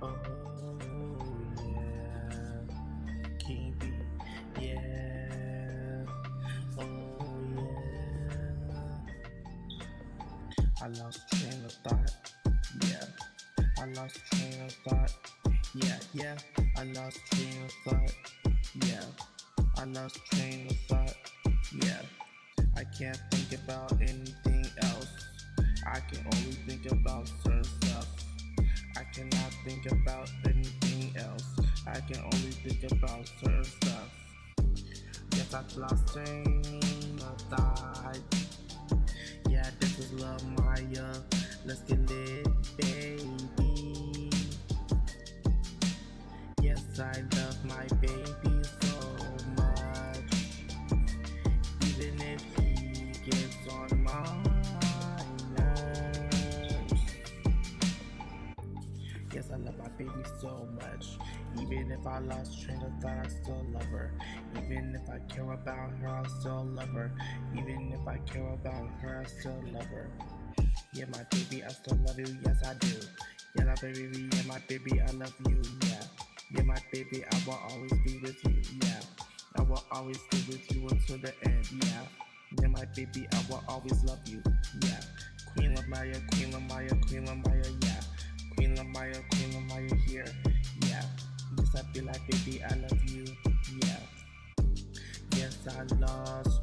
Oh yeah, King B, yeah. Oh yeah. I lost train of thought, yeah. I lost train of thought, yeah. I lost train of thought, yeah. I lost train of thought, yeah. I can't think about anything else. I can only think about certain stuff. I cannot think about anything else. I can only think about certain stuff. Yes, I've lost train of thought. Yeah, this is Love Maya. Let's get lit, baby. Yes, I love my baby so much. Even if he gets on my nerves. Yes, I love my baby so much. Even if I lost train of thought, I still love her. Even if I care about her, I still love her. Even if I care about her, I still love her. Yeah, my baby, I still love you. Yes, I do. Yeah, my baby, yeah, my baby, I love you. Yeah, yeah, my baby, I will always be with you. Yeah, I will always be with you until the end. Yeah, yeah, my baby, I will always love you. Yeah, Queen Lamaya, Queen Lamaya, Queen Lamaya. Yeah, Queen Lamaya, Queen Lamaya here. Yeah, yes, I be like, baby, I love you. Yeah, yes, I lost